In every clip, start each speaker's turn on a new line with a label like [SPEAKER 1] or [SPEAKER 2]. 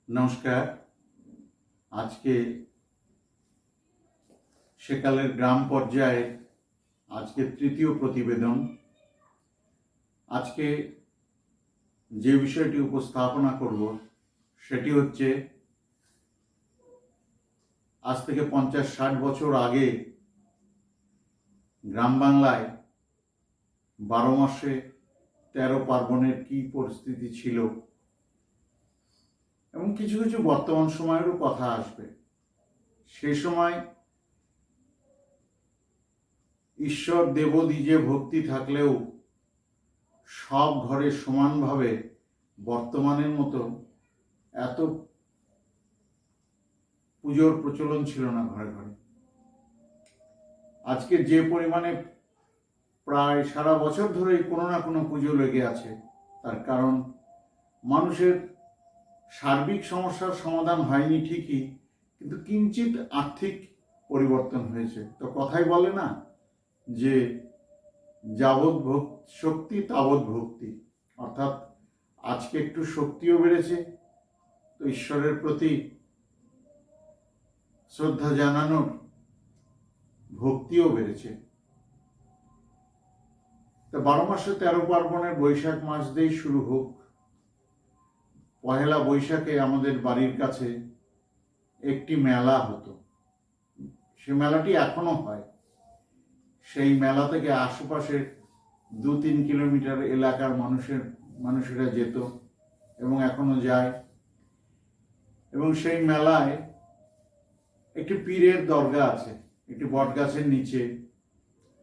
[SPEAKER 1] নমস্কার। আজকে সেকালের গ্রাম পর্যায়ে আজকে তৃতীয় প্রতিবেদন। আজকে যে বিষয়টি উপস্থাপনা করব সেটি হচ্ছে আজ থেকে 50-60 বছর আগে গ্রাম বাংলায় 12 মাসে 13 পার্বণের কি পরিস্থিতি ছিল এবং কিছু কিছু বর্তমান সময়েরও কথা আসবে। সে সময় ঈশ্বর দেবদ্বিজে ভক্তি থাকলেও সব ঘরে সমানভাবে বর্তমানের মতো এত পুজোর প্রচলন ছিল না ঘরে ঘরে। আজকে যে পরিমাণে প্রায় সারা বছর ধরেই কোনো না কোনো পুজো লেগে আছে, তার কারণ মানুষের সার্বিক সমস্যার সমাধান হয়নি ঠিকই, কিন্তু কিঞ্চিত আর্থিক পরিবর্তন হয়েছে। তো কথাই বলে না যে যাবৎ শক্তি তাবৎ ভক্তি, অর্থাৎ আজকে একটু শক্তিও বেড়েছে, তো ঈশ্বরের প্রতি শ্রদ্ধা জানানোর ভক্তিও বেড়েছে। তো 12 মাসে 13 পার্বণের বৈশাখ মাস দিয়েই শুরু হোক। পহেলা বৈশাখে আমাদের বাড়ির কাছে একটি মেলা হতো, সে মেলাটি এখনো হয়। সেই মেলা থেকে আশেপাশের 2-3 কিলোমিটার এলাকার মানুষেরা যেত এবং এখনো যায়। এবং সেই মেলায় একটি পীরের দরগা আছে, একটি বটগাছের নিচে।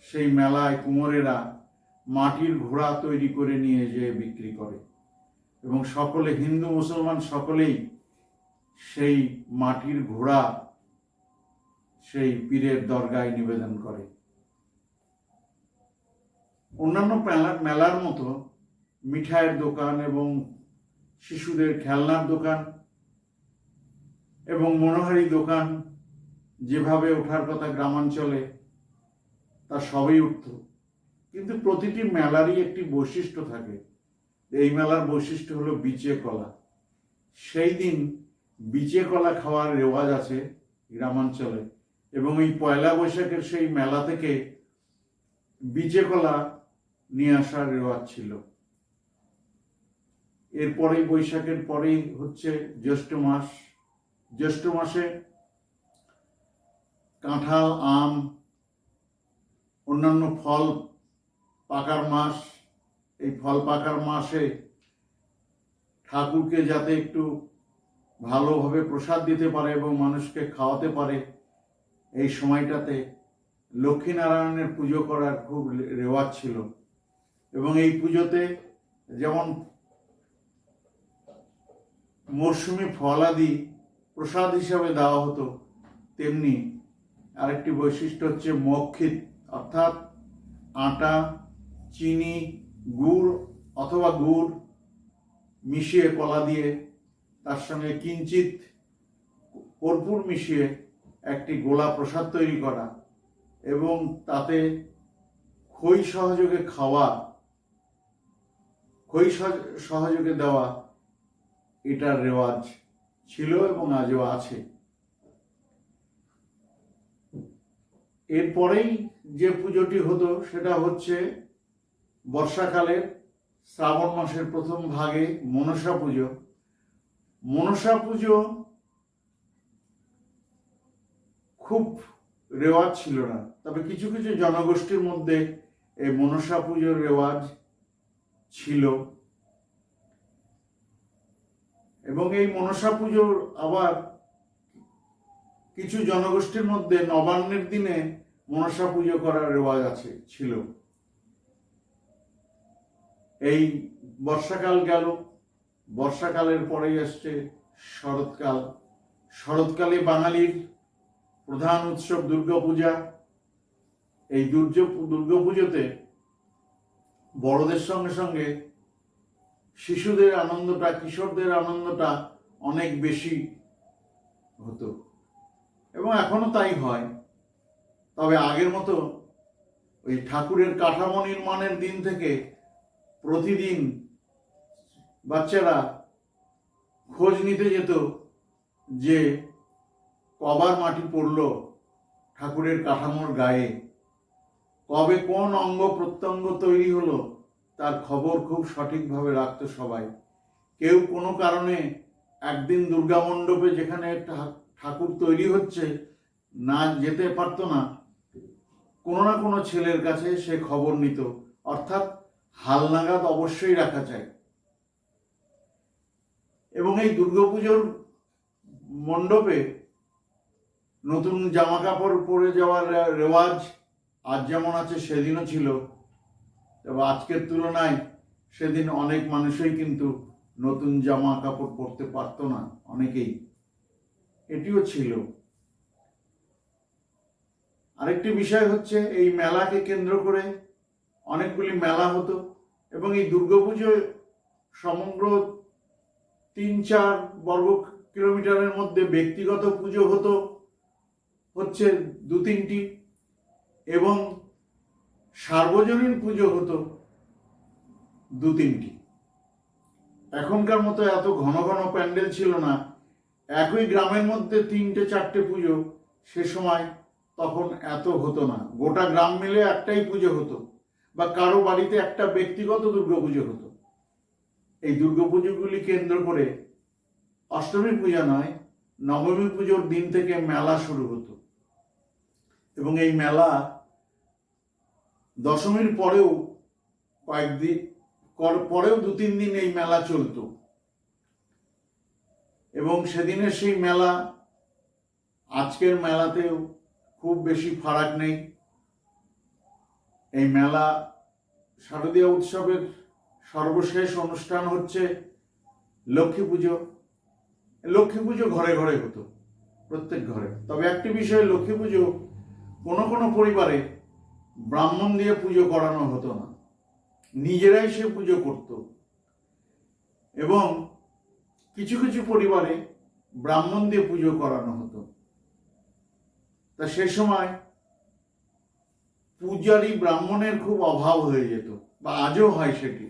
[SPEAKER 1] সেই মেলায় কুমোরেরা মাটির ঘোড়া তৈরি করে নিয়ে যেয়ে বিক্রি করে এবং সকলে, হিন্দু মুসলমান সকলেই সেই মাটির ঘোড়া সেই পীরের দরগায় নিবেদন করে। অন্যান্য মেলার মতো মিঠাইয়ের দোকান এবং শিশুদের খেলনার দোকান এবং মনোহারী দোকান যেভাবে ওঠার কথা গ্রামাঞ্চলে, তা সবই উঠত। কিন্তু প্রতিটি মেলারই একটি বৈশিষ্ট্য থাকে। এই মেলার বৈশিষ্ট্য হলো বিচে কলা। সেই দিন বিচে কলা খাওয়ার রেওয়াজ আছে গ্রামাঞ্চলে, এবং এই পয়লা বৈশাখের সেই মেলা থেকে বিচে কলা নিয়ে আসার রেওয়াজ ছিল। এরপরেই বৈশাখের পরেই হচ্ছে জ্যৈষ্ঠ মাস। জ্যৈষ্ঠ মাসে কাঁঠাল, আম, অন্যান্য ফল পাকার মাস। এই ফল পাকার মাসে ঠাকুরকে যাতে একটু ভালোভাবে প্রসাদ দিতে পারে এবং মানুষকে খাওয়াতে পারে, এই সময়টাতে লক্ষ্মীনারায়ণের পুজো করার খুব রেওয়াজ ছিল। এবং এই পুজোতে যেমন মরশুমি ফলাদি প্রসাদ হিসাবে দেওয়া হতো, তেমনি আরেকটি বৈশিষ্ট্য হচ্ছে মক্ষিত, অর্থাৎ আটা, চিনি, গুড় অথবা গুড় মিশিয়ে কলা দিয়ে তার সঙ্গে কিঞ্চিত কর্পূর মিশিয়ে একটি গোলা প্রসাদ তৈরি করা এবং তাতে খই সহযোগে খাওয়া, খই সহযোগে দেওয়া, এটার রেওয়াজ ছিল এবং আজও আছে। এরপরেই যে পুজোটি হতো সেটা হচ্ছে বর্ষাকালের শ্রাবণ মাসের প্রথম ভাগে মনসা পুজো। মনসা পুজো খুব রেওয়াজ ছিল না, তবে কিছু কিছু জনগোষ্ঠীর মধ্যে এই মনসা পুজোর রেওয়াজ ছিল। এবং এই মনসা পুজোর আবার কিছু জনগোষ্ঠীর মধ্যে নবান্নের দিনে মনসা পুজো করার রেওয়াজ ছিল। এই বর্ষাকাল গেল, বর্ষাকালের পরেই আসছে শরৎকাল। শরৎকালে বাঙালির প্রধান উৎসব দুর্গাপূজা। এই দুর্গাপুজোতে বড়দের সঙ্গে সঙ্গে শিশুদের আনন্দটা, কিশোরদের আনন্দটা অনেক বেশি হতো এবং এখনো তাই হয়। তবে আগের মতো ওই ঠাকুরের কাঠামো নির্মাণের দিন থেকে প্রতিদিন বাচ্চারা খোঁজ নিতে যেত যে কবার মাটি পড়ল ঠাকুরের কাঠামোর গায়ে, কবে কোন অঙ্গ প্রত্যঙ্গ তৈরি হলো তার খবর খুব সঠিকভাবে রাখতো সবাই। কেউ কোনো কারণে একদিন দুর্গা মণ্ডপে যেখানে ঠাকুর তৈরি হচ্ছে না যেতে পারতো না, কোনো না কোনো ছেলের কাছে সে খবর নিত, অর্থাৎ হালনাগাদ অবশ্যই রাখা চাই। এবং এই দুর্গাপুজোর মণ্ডপে নতুন জামা কাপড় পরে যাওয়ার রেওয়াজ আজ যেমন আছে সেদিনও ছিল, তবে আজকের তুলনায় সেদিন অনেক মানুষই কিন্তু নতুন জামা কাপড় পরতে পারতো না, অনেকেই। এটিও ছিল। আরেকটি বিষয় হচ্ছে এই মেলাকে কেন্দ্র করে অনেকগুলি মেলা হতো এবং এই দুর্গাপুজোয় সমগ্র 3-4 বর্গ কিলোমিটারের মধ্যে ব্যক্তিগত পুজো হচ্ছে 2-3টি এবং সার্বজনীন পুজো হতো 2-3টি। এখনকার মতো এত ঘন ঘন প্যান্ডেল ছিল না। একই গ্রামের মধ্যে 3-4টে পুজো, সে সময় তখন এত হতো না। গোটা গ্রাম মিলে একটাই পুজো হতো বা কারো বাড়িতে একটা ব্যক্তিগত দুর্গাপুজো হতো। এই দুর্গাপুজোগুলি কেন্দ্র করে অষ্টমী পূজা নয়, নবমী পুজোর দিন থেকে মেলা শুরু হতো এবং এই মেলা দশমীর পরেও কয়েকদিন পরেও 2-3 দিন এই মেলা চলতো এবং সেদিনের সেই মেলা আজকের মেলাতেও খুব বেশি ফারাক নেই। এই মেলা শারদীয় উৎসবের সর্বশেষ অনুষ্ঠান হচ্ছে লক্ষ্মী পুজো। লক্ষ্মী পুজো ঘরে ঘরে হতো, প্রত্যেক ঘরে। তবে একটি বিষয়, লক্ষ্মী পুজো কোনো কোনো পরিবারে ব্রাহ্মণ দিয়ে পুজো করানো হতো না, নিজেরাই সে পুজো করত এবং কিছু কিছু পরিবারে ব্রাহ্মণ দিয়ে পুজো করানো হতো। তা সে সময় পূজারী ব্রাহ্মণের খুব অভাব হয়ে যেত, বা আজও হয় সেটি।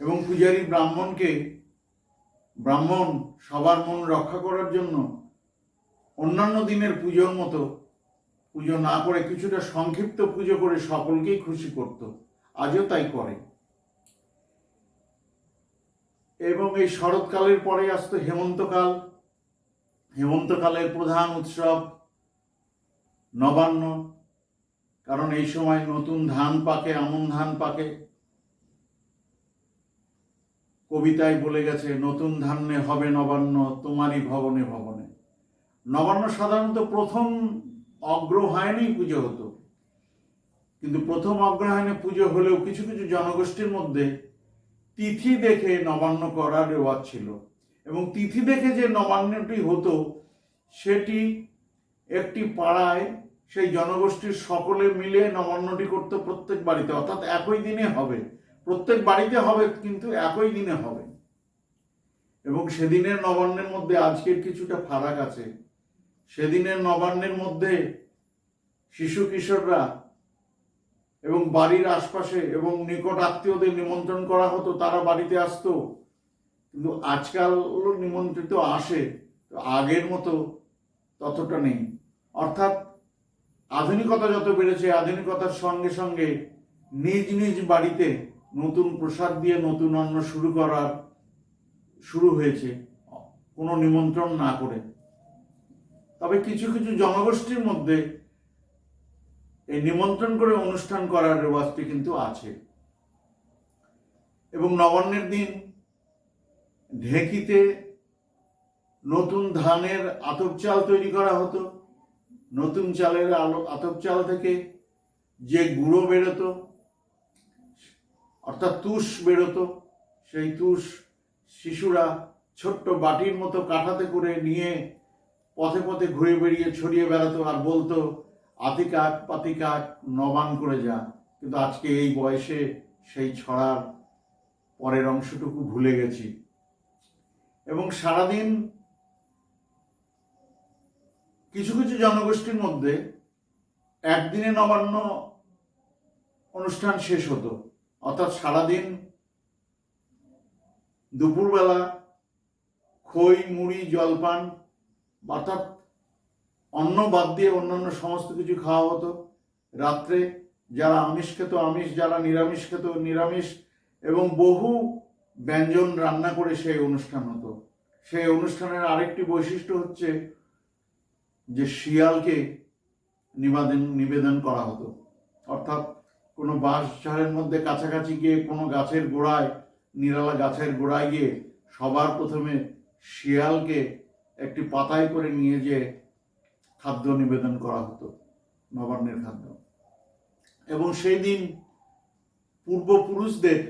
[SPEAKER 1] এবং পূজারী ব্রাহ্মণ সবার মন রক্ষা করার জন্য অন্যান্য দিনের পুজোর মতো পুজো না করে কিছুটা সংক্ষিপ্ত পুজো করে সকলকেই খুশি করত, আজও তাই করে। এবং এই শরৎকালের পরে আসতো হেমন্তকাল। হেমন্তকালের প্রধান উৎসব নবান্ন, কারণ এই সময় নতুন ধান পাকে, আমন ধান পাকে। কবিতায় বলে গেছে, নতুন ধান্যে হবে নবান্ন, তোমারই ভবনে ভবনে। নবান্ন সাধারণত প্রথম অগ্রহায়ণেই পুজো হতো, কিন্তু প্রথম অগ্রহায়ণে পুজো হলেও কিছু কিছু জনগোষ্ঠীর মধ্যে তিথি দেখে নবান্ন করার রেওয়াজ ছিল এবং তিথি দেখে যে নবান্নটি হতো সেটি একটি পাড়ায় সেই জনগোষ্ঠীর সকলে মিলে নবান্নটি করতো প্রত্যেক বাড়িতে, অর্থাৎ একই দিনে হবে, প্রত্যেক বাড়িতে হবে কিন্তু একই দিনে হবে। এবং সেদিনের নবান্নের মধ্যে আজকের কিছুটা ফারাক আছে। সেদিনের নবান্নের মধ্যে শিশু কিশোররা এবং বাড়ির আশপাশে এবং নিকট আত্মীয়দের নিমন্ত্রণ করা হতো, তারা বাড়িতে আসতো। কিন্তু আজকাল নিমন্ত্রিত আসে, আগের মতো ততটা নেই। অর্থাৎ আধুনিকতা যত বেড়েছে, আধুনিকতার সঙ্গে সঙ্গে নিজ নিজ বাড়িতে নতুন প্রসাদ দিয়ে নতুন অন্ন শুরু হয়েছে, কোনো নিমন্ত্রণ না করে। তবে কিছু কিছু জনগোষ্ঠীর মধ্যে এই নিমন্ত্রণ করে অনুষ্ঠান করার রেওয়াজটি কিন্তু আছে। এবং নবান্নের দিন ঢেঁকিতে নতুন ধানের আতপ চাল তৈরি করা হতো। নতুন চালের আতপ চাল থেকে যে গুঁড়ো বেরোতো, অর্থাৎ তুষ বেরোতো, সেই তুষ শিশুরা ছোট্ট বাটির মতো কাঠাতে করে নিয়ে পথে পথে ঘুরে বেরিয়ে ছড়িয়ে বেড়াতো আর বলতো, আতি কাক পাতি কাক নবান করে যা। কিন্তু আজকে এই বয়সে সেই ছড়ার পরের অংশটুকু ভুলে গেছি। এবং সারাদিন কিছু কিছু জনগোষ্ঠীর মধ্যে একদিনে নবান্ন অনুষ্ঠান শেষ হতো, অর্থাৎ সারাদিন দুপুরবেলা খই মুড়ি জলপান, অর্থাৎ অন্ন বাদ দিয়ে অন্যান্য সমস্ত কিছু খাওয়া হতো। রাত্রে যারা আমিষ খেত আমিষ, যারা নিরামিষ খেত নিরামিষ, এবং বহু ব্যঞ্জন রান্না করে সেই অনুষ্ঠান হতো। সেই অনুষ্ঠানের আরেকটি বৈশিষ্ট্য হচ্ছে যে শিয়ালকে নিবেদন করা হতো। অর্থাৎ কোনো বাঁশ ঝাড়ের মধ্যে কাছাকাছি গিয়ে কোনো গাছের গোড়ায়, নিরালা গাছের গোড়ায় গিয়ে সবার প্রথমে শিয়ালকে একটি পাতায় করে নিয়ে যেয়ে খাদ্য নিবেদন করা হতো, নবান্নের খাদ্য। এবং সেই দিন পূর্বপুরুষদের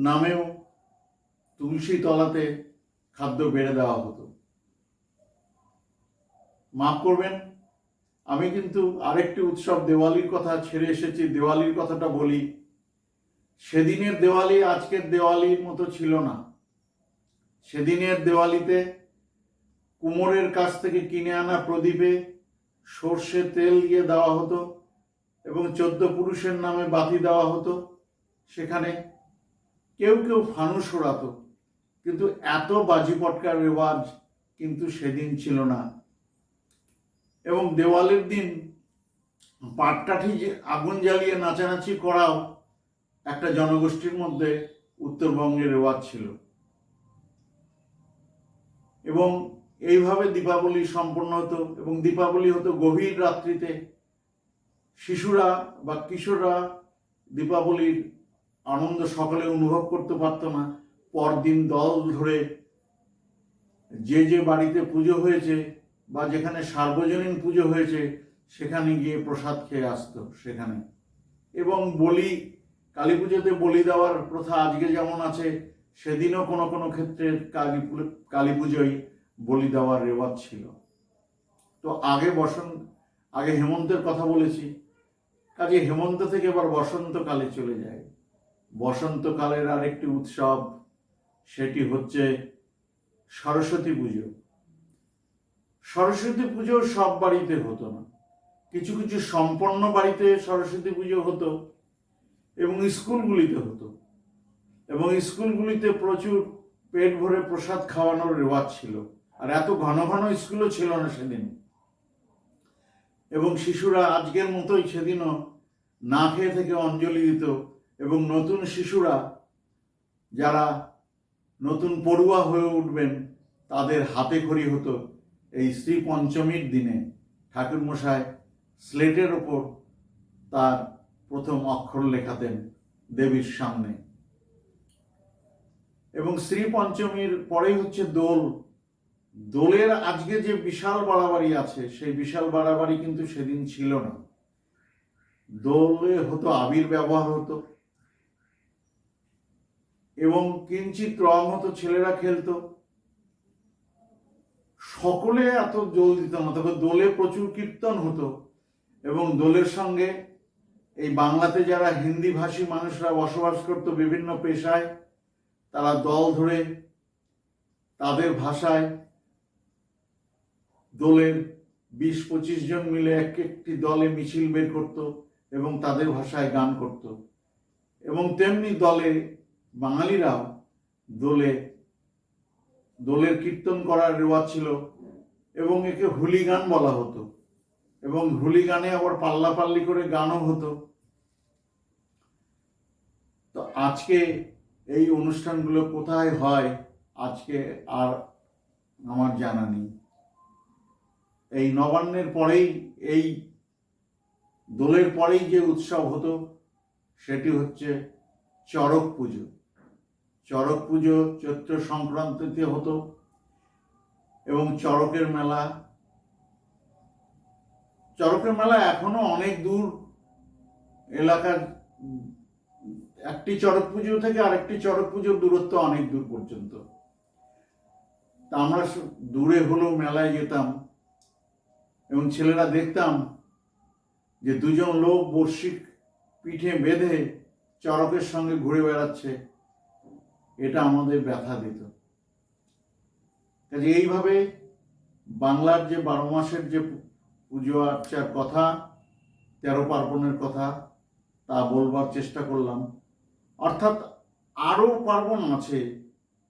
[SPEAKER 1] নামেও তুলসী তলাতে খাদ্য বেড়ে দেওয়া হতো। মাফ করবেন, আমি কিন্তু আরেকটি উৎসব দেওয়ালির কথা ছেড়ে এসেছি। দেওয়ালির কথাটা বলি। সেদিনের দেওয়ালি আজকের দেওয়ালির মতো ছিল না। সেদিনের দেওয়ালিতে কুমোরের কাছ থেকে কিনে আনা প্রদীপে সর্ষে তেল দিয়ে দেওয়া হতো এবং 14 পুরুষের নামে বাতি দেওয়া হতো। সেখানে কেউ কেউ ফানুস ওড়াতো, কিন্তু এত বাজি পটকার রেওয়াজ কিন্তু সেদিন ছিল না। এবং দেওয়ালের দিন পাটকাঠি আগুন জ্বালিয়ে নাচানাচি করাও একটা জনগোষ্ঠীর মধ্যে উত্তরবঙ্গের রেওয়াজ ছিল। এবং এইভাবে দীপাবলি সম্পন্ন হতো। এবং দীপাবলি হতো গভীর রাত্রিতে। শিশুরা বা কিশোররা দীপাবলির আনন্দ সকলে অনুভব করতে পারত না। পরদিন দল ধরে যে যে বাড়িতে পুজো হয়েছে বা যেখানে সার্বজনীন পুজো হয়েছে সেখানে গিয়ে প্রসাদ খেয়ে আসতো সেখানে। এবং বলি, কালী পুজোতে বলি দেওয়ার প্রথা আজকে যেমন আছে, সেদিনও কোনো কোনো ক্ষেত্রে কালী পুজোয় বলি দেওয়ার রেওয়াজ ছিল। তো আগে হেমন্তের কথা বলেছি, কাজে হেমন্ত থেকে এবার বসন্তকালে চলে যায়। বসন্তকালের আরেকটি উৎসব, সেটি হচ্ছে সরস্বতী পুজো। সরস্বতী পুজো সব বাড়িতে হতো না, কিছু কিছু সম্পন্ন বাড়িতে সরস্বতী পুজো হতো এবং স্কুলগুলিতে হতো। এবং স্কুলগুলিতে প্রচুর পেট ভরে প্রসাদ খাওয়ানোর রেওয়াজ ছিল। আর এত ঘন ঘন স্কুলও ছিল না সেদিন। এবং শিশুরা আজকের মতোই সেদিনও না খেয়ে থেকে অঞ্জলি দিত। এবং নতুন শিশুরা যারা নতুন পড়ুয়া হয়ে উঠবেন তাদের হাতে খড়ি হতো এই শ্রী পঞ্চমীর দিনে। ঠাকুরমশাই স্লেটের ওপর তার প্রথম অক্ষর লেখাতেন দেবীর সামনে। এবং শ্রী পঞ্চমীর পরেই হচ্ছে দোল। দোলের আজকে যে বিশাল বাড়াবাড়ি আছে, সেই বিশাল বাড়াবাড়ি কিন্তু সেদিন ছিল না। দোলে হতো আবির ব্যবহার হতো এবং কিঞ্চিত রং হতো, ছেলেরা খেলতো। সকলে এত দোল দিত না, তবে দোলে প্রচুর কীর্তন হতো। এবং দোলের সঙ্গে এই বাংলাতে যারা হিন্দি ভাষী মানুষরা বসবাস করতো বিভিন্ন পেশায়, তারা দল ধরে তাদের ভাষায় দোলের 20-25 জন মিলে একটি দলে মিছিল বের করত এবং তাদের ভাষায় গান করত। এবং তেমনি দলে বাঙালিরাও দোলের কীর্তন করার রেওয়াজ ছিল এবং একে হুলি গান বলা হতো। এবং হুলি গানে আবার পাল্লাপাল্লি করে গানও হতো। তো আজকে এই অনুষ্ঠানগুলো কোথায় হয় আজকে আর আমার জানা নেই। এই নবান্নের পরেই, এই দোলের পরেই যে উৎসব হতো সেটি হচ্ছে চড়ক পুজো। চড়ক পুজো চৈত্র সংক্রান্তিতে হতো এবং চড়কের মেলা এখনো অনেক দূর এলাকার, একটি চড়ক পুজো থেকে আরেকটি চড়ক পুজোর দূরত্ব অনেক দূর পর্যন্ত। তা আমরা দূরে হলেও মেলায় যেতাম এবং ছেলেরা দেখতাম যে দুজন লোক বড়শি পিঠে বেঁধে চড়কের সঙ্গে ঘুরে বেড়াচ্ছে। এটা আমাদের ব্যথা দিত। কাজে এইভাবে বাংলার যে 12 মাসের যে পুজো আর্চার কথা, 13 পার্বণের কথা, তা বলবার চেষ্টা করলাম। অর্থাৎ আরও পার্বণ আছে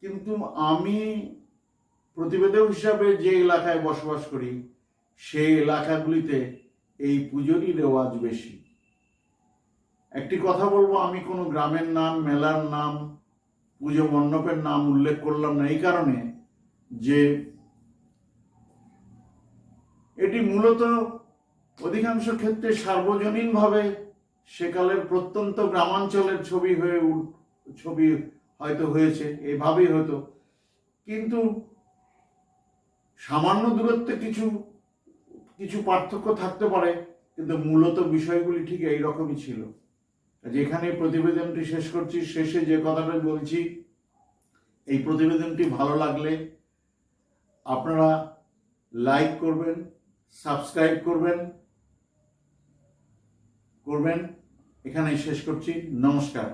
[SPEAKER 1] কিন্তু আমি প্রতিবেদক হিসাবে যে এলাকায় বসবাস করি সেই এলাকাগুলিতে এই পুজোরই রেওয়াজ বেশি। একটি কথা বলবো, আমি কোনো গ্রামের নাম, মেলার নাম, পুজো মণ্ডপের নাম উল্লেখ করলাম না এই কারণে যে এটি মূলত অধিকাংশ ক্ষেত্রে সার্বজনীনভাবে সেকালের প্রত্যন্ত গ্রামাঞ্চলের ছবি হয়তো হয়েছে, এভাবেই হতো। কিন্তু সামান্য দূরত্বে কিছু কিছু পার্থক্য থাকতে পারে, কিন্তু মূলত বিষয়গুলি ঠিক এইরকমই ছিল। যেখানে প্রতিবেদনটি শেষ করছি, শেষে যে কথাটা বলছি, এই প্রতিবেদনটি ভালো লাগলে আপনারা লাইক করবেন, সাবস্ক্রাইব করবেন। এখানেই শেষ করছি। নমস্কার।